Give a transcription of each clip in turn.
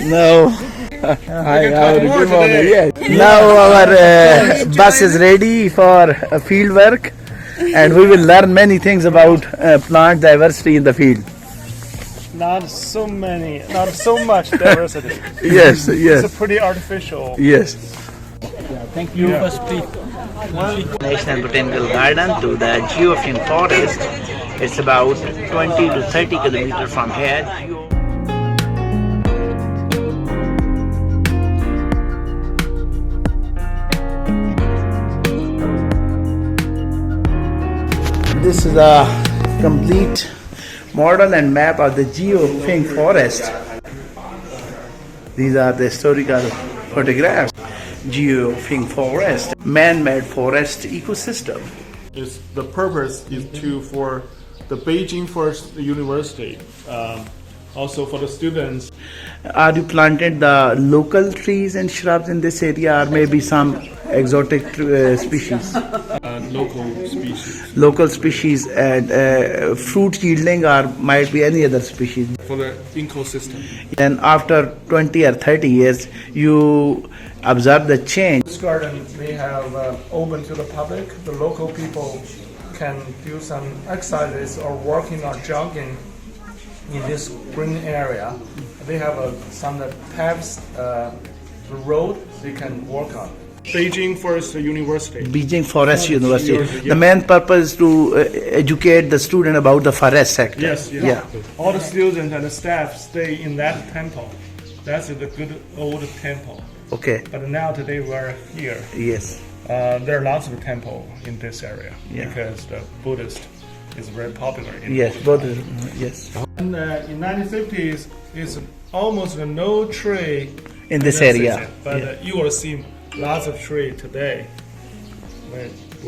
No. Hi, good morning. Yes. Now our bus is ready for field work, and we will learn many things about plant diversity in the field. Not so much diversity. Yes, yes. It's a pretty artificial. Yes. Thank you. National Botanical Garden to the Juifeng Forest. It's about 20 to 30 kilometers from here. This is a complete model and map of the Juifeng Forest. These are the historical photographs. Juifeng Forest, man-made forest ecosystem. The purpose is for the Beijing Forest University, also for the students. Are you planted the local trees and shrubs in this area, or maybe some exotic species? Local species and fruit yielding, or might be any other species. For the ecosystem. And after 20 or 30 years, you observe the change. This garden we have open to the public. The local people can do some exercises or walking or jogging in this green area. They have some paths, the road they can walk on. Beijing Forest University. Beijing Forest University. The main purpose is to educate the student about the forest sector. Yes. Yeah. All the students and the staff stay in that temple. That's the good old temple. Okay. But now today we're here. Yes. There are lots of temples in this area because the Buddhist is very popular. Yes, Buddhism. Yes. In 1950s, it's almost no tree In this area. but you will see lots of tree today.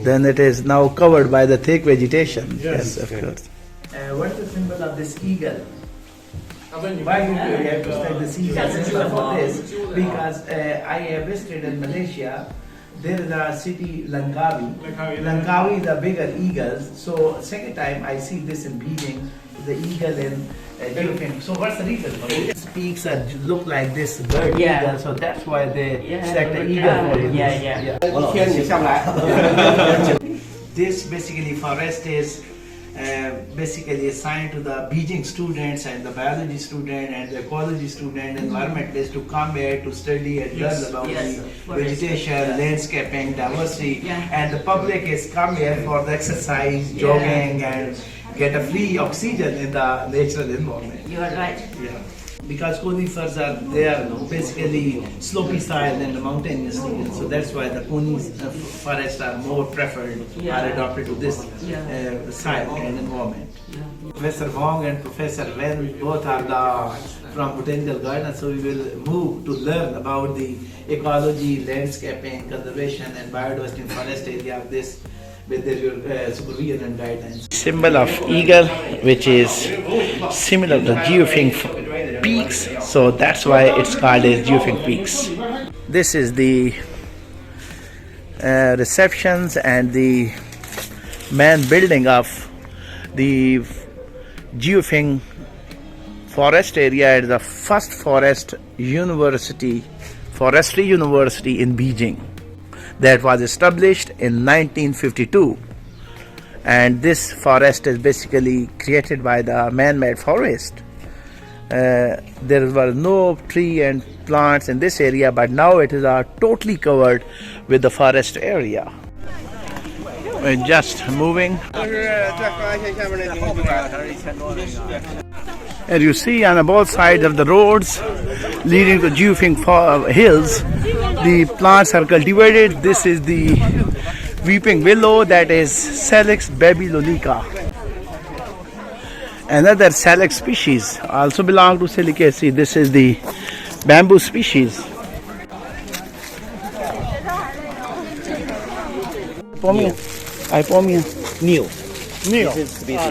Then it is now covered by the thick vegetation. Yes, of course. What's the symbol of this eagle? Why you have to study the eagle symbol for this? Because I have visited in Malaysia. There is a city Langkawi. Langkawi is the bigger eagles. So second time I see this in Beijing, the eagle in Juifeng. So what's the reason for it? These peaks look like this bird eagle, so that's why they select the eagle for this. This basically forest is basically assigned to the Beijing students and the biology student and the ecology student and environmentalists to come here to study and learn about the vegetation, landscaping, diversity, and the public is come here for the exercise, jogging, and get a free oxygen in the natural environment. You are right. Yeah. Because conifers are there, basically slopey style than the mountainous region, so that's why the conifers forests are more preferred, are adopted to this style and environment. Professor Wong and Professor Wen both are from Botanical Garden, so we will move to learn about the ecology, landscaping, conservation, and biodiversity in forest area of this with their supervision and guidance. Symbol of eagle, which is similar to Juifeng peaks, so that's why it's called as Juifeng peaks. This is the receptions and the main building of the Juifeng forest area. It's the first forestry university in Beijing that was established in 1952, and this forest is basically created by the man-made forest. There were no tree and plants in this area, but now it is totally covered with the forest area. We're just moving. As you see on both sides of the roads leading to Juifeng Hills, the plants are cultivated. This is the weeping willow, that is Salix babylonica. Another Salix species also belong to Silicaceae. This is the bamboo species. Ipomia. Neil.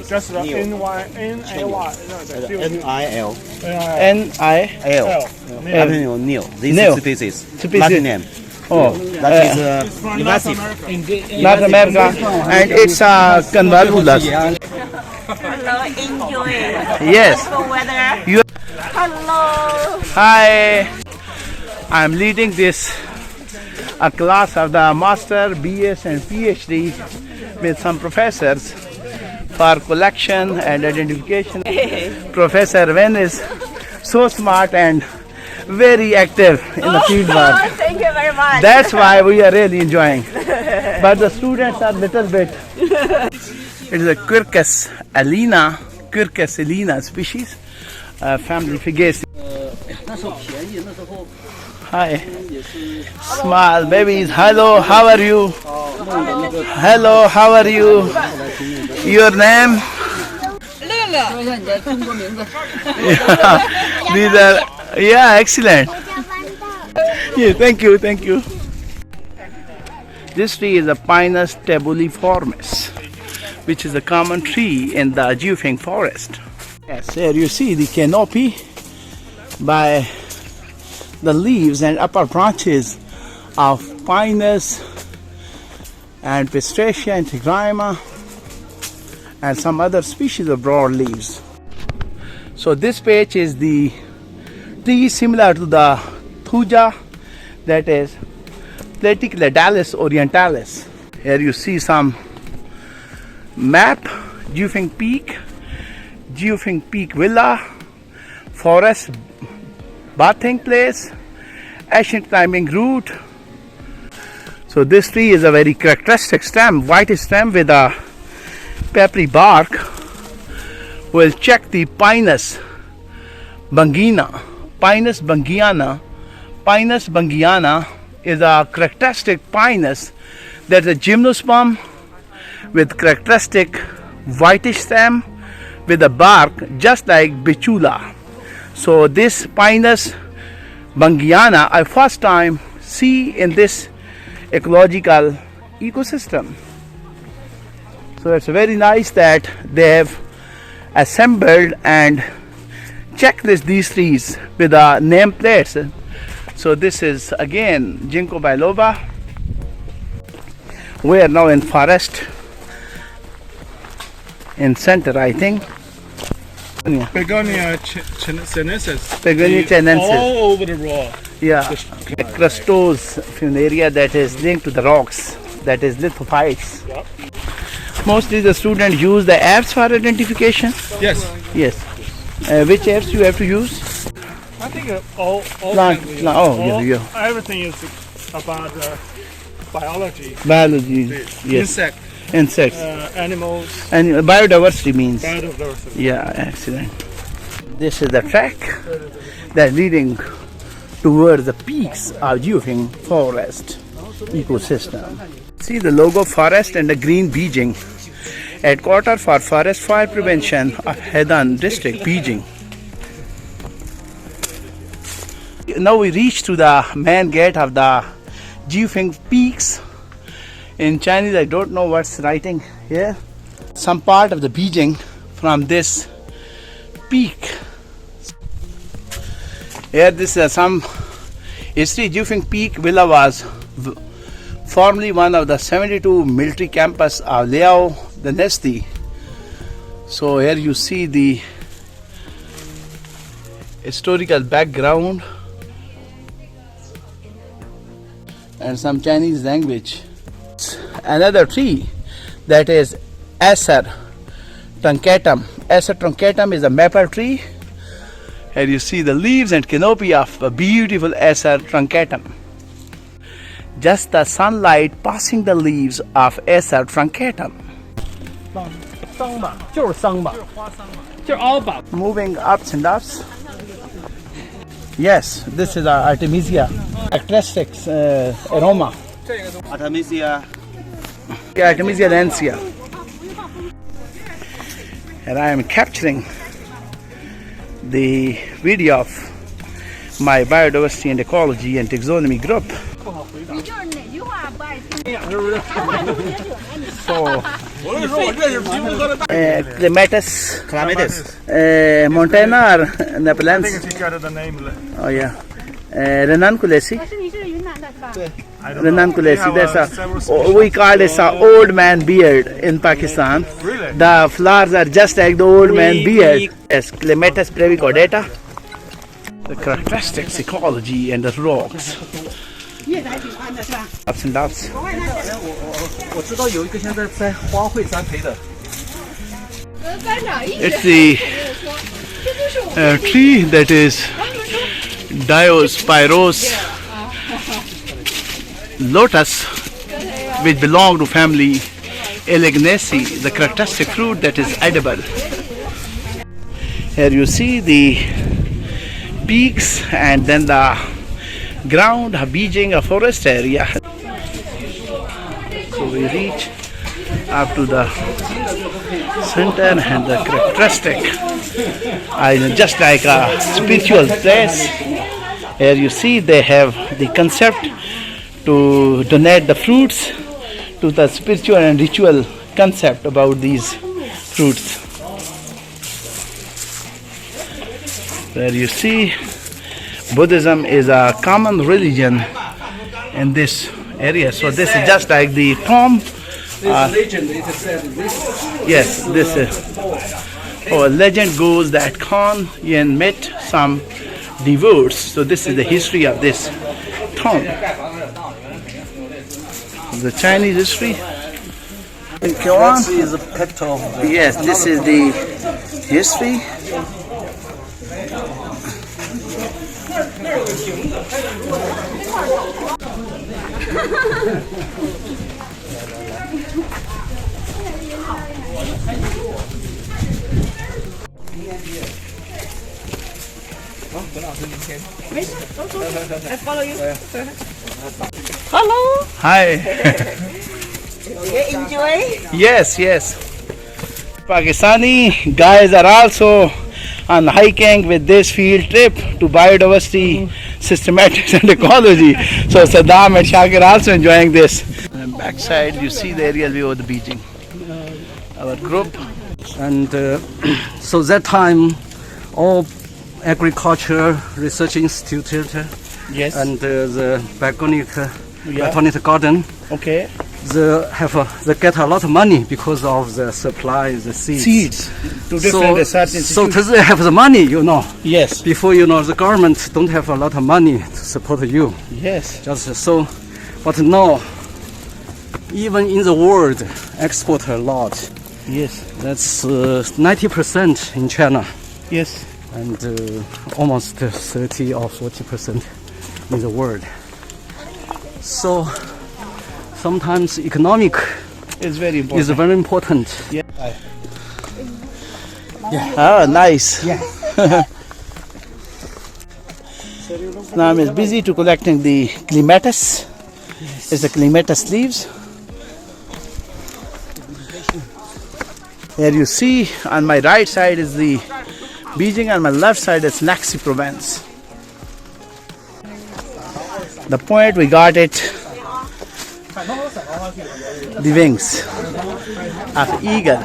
Just N-I-L. N-I-L. Neil. This is species. Latin name. Oh, that is invasive. North America, and it's convolvulus. Hello, enjoy. Yes. Beautiful weather. You Hello. Hi. I'm leading this a class of the Master, BS and PhD with some professors for collection and identification. Professor Wen is so smart and very active in the field work. Thank you very much. That's why we are really enjoying. But the students are little bit. It is a Quercus alina species, family Figaceae. Hi. Small babies. Hello, how are you? Hello, how are you? Your name? These are, yeah, excellent. Yeah, thank you, thank you. This tree is a Pinus tabuliformis, which is a common tree in the Juifeng forest. Yes, here you see the canopy by the leaves and upper branches of Pinus and Pistacia and Tigrima and some other species of broad leaves. So this patch is the tree similar to the thuja, that is Platycladalis orientalis. Here you see some map, Juifeng Peak Villa, forest bathing place, ancient climbing route. So this tree is a very characteristic stem, white stem with a peppery bark. We'll check the Pinus bangiana. Pinus bangiana is a characteristic pinus that's a gymnosperm with characteristic whitish stem with a bark just like Bichula. So this Pinus bangiana I first time see in this ecological ecosystem. So it's very nice that they have assembled and checklist these trees with the name plates. So this is again Ginkgo biloba. We are now in forest in center, I think. Begonia sinensis. Begonia sinensis. All over the raw. Yeah, crustose funaria that is linked to the rocks, that is lithophytes. Yep. Mostly the students use the apps for identification. Yes. Yes. Which apps you have to use? I think all Plant- kinds of- plant- oh, all- yeah. Everything is about biology. Biology. Yes. Insects. Animals, And biodiversity means. biodiversity. Yeah, excellent. This is the track that's leading towards the peaks of Juifeng forest ecosystem. See the logo forest and the green Beijing. Headquarters for forest fire prevention of Hedan district, Beijing. Now we reach to the main gate of the Juifeng peaks. In Chinese, I don't know what's writing here. Some part of the Beijing from this peak. Here, this is some history. Juifeng Peak Villa was formerly one of the 72 military campus of Liao dynasty. So here you see the historical background and some Chinese language. Another tree that is Acer truncatum. Acer truncatum is a maple tree. Here you see the leaves and canopy of a beautiful Acer truncatum. Just the sunlight passing the leaves of Acer truncatum. Moving ups and ups. Yes, this is our Artemisia. Characteristic aroma. Artemisia. Artemisia lancia. And I am capturing the video of my biodiversity and ecology and taxonomy group. So, Clematis, Montana or I Nepalese? think he got the name. Oh yeah. Renankulesi. I don't know. Renankulesi. They have, That's several a, species. we call it an old man beard in Pakistan. Really? The flowers are just like the old man beard. Yes, Clematis brevicaudata. The characteristics, ecology, and the rocks. Ups and downs. 我知道有一个现在在花卉栽培的。 It's the tree that is Diospyros lotus, which belong to family Elegnaceae, the characteristic fruit that is edible. Here you see the peaks and then the ground, Beijing, a forest area. So we reach up to the center and the characteristic, just like a spiritual place. Here you see they have the concept to donate the fruits to the spiritual and ritual concept about these fruits. There you see Buddhism is a common religion in this area. So this is just like the tomb. Legend, it is said this. Yes, this is. A legend goes that Khan Yen met some devotees. So this is the history of this tomb. The Chinese history. Go on. Is a pet of the Yes, this is the history. I follow you. Hello. Hi. You enjoy? Yes, yes. Pakistani guys are also on hiking with this field trip to biodiversity, systematics and ecology. So Saddam and Shakir also enjoying this. And backside you see the aerial view of the Beijing. Our group. And so that time, all agriculture research institute Yes. and the botanic garden, Okay. they get a lot of money because of the supply, the seeds. Seeds to different research So institutes. they have the money, Yes. Before, the government don't have a lot of money to support you. Yes. Just so, but now, even in the world, export a lot. Yes. That's 90% in China, Yes. and almost 30 or 40% in the world. So sometimes economic It's very important. is very important. Yeah. Oh, nice. Yeah. Now I'm busy to collecting the clematis. It's the clematis leaves. Here you see on my right side is the Beijing, on my left side is Naxi province. The point we got it, the wings of eagle.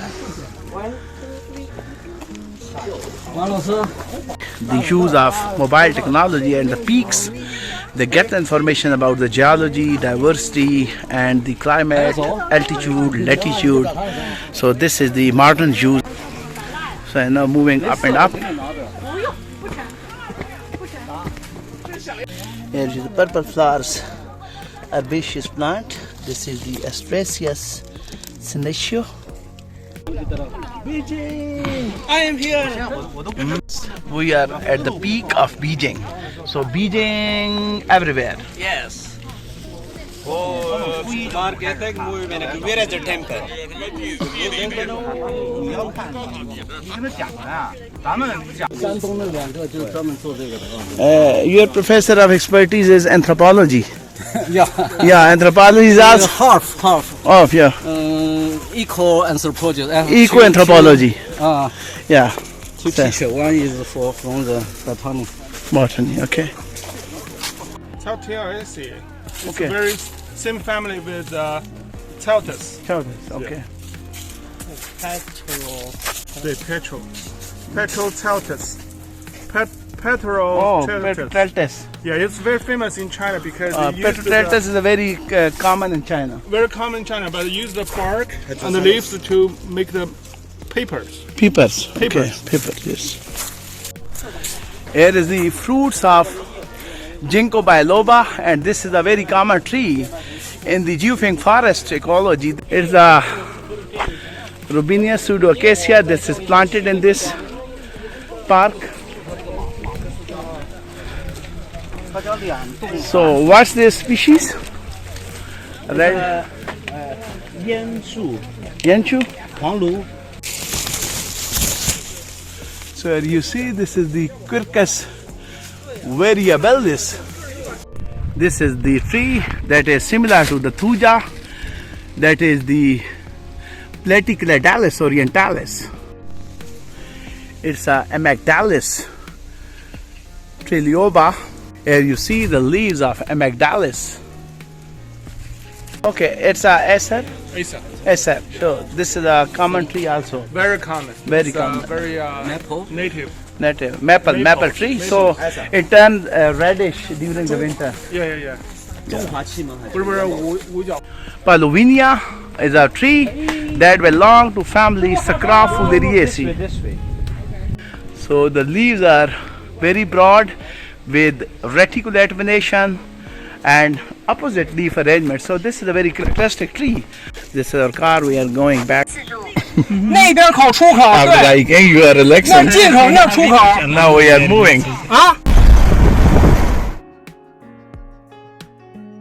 The use of mobile technology and the peaks, they get the information about the geology, diversity and the climate, altitude, latitude. So this is the modern use. So I'm now moving up and up. Here is the purple flowers, herbaceous plant. This is the Astraceus senecio. Beijing! I am here! We are at the peak of Beijing. So Beijing everywhere. Yes. Where is the temple? Your professor of expertise is anthropology. Yeah, Yeah, anthropology is also half. oh yeah, Eco anthropology. eco anthropology. Yeah, Two teachers. One is from the botany. botany. Okay. Tautiaceae. It's Okay. very same family with Teltus. Okay. The petrol. Petrol Teltus. Petrol Oh, Teltus. petroltes. Yeah, it's very famous in China because they use Petroltes is a very common in China. very common in China, but they use the bark and the leaves to make the papers. Peppers. Peppers. Okay. Peppers. Yes. Here is the fruits of Ginkgo biloba, and this is a very common tree in the Juifeng forest ecology. It's a Robinia pseudoacacia. This is planted in this park. So what's this species? Red 烟树、 Yanchu. 黄芦。 So you see, this is the Quercus variabilis. This is the tree that is similar to the thuja, that is the Platycladalis orientalis. It's a Amygdalis trilioba. Here you see the leaves of Amygdalis. Okay, it's a Acer. Acer. So this is a common tree also. Very common. Very It's, common. Very Maple. native. Native maple tree. So it turns reddish during the winter. Yeah. 中华气门还是不是五角。 Paluvinia is a tree that belong to family Sacrafulariaceae. So the leaves are very broad with reticulate venation and opposite leaf arrangement. So this is a very characteristic tree. This is our car. We are going back. 那边口出口， After hiking, you are relaxing. 那进口那出口 And now we are moving. 啊。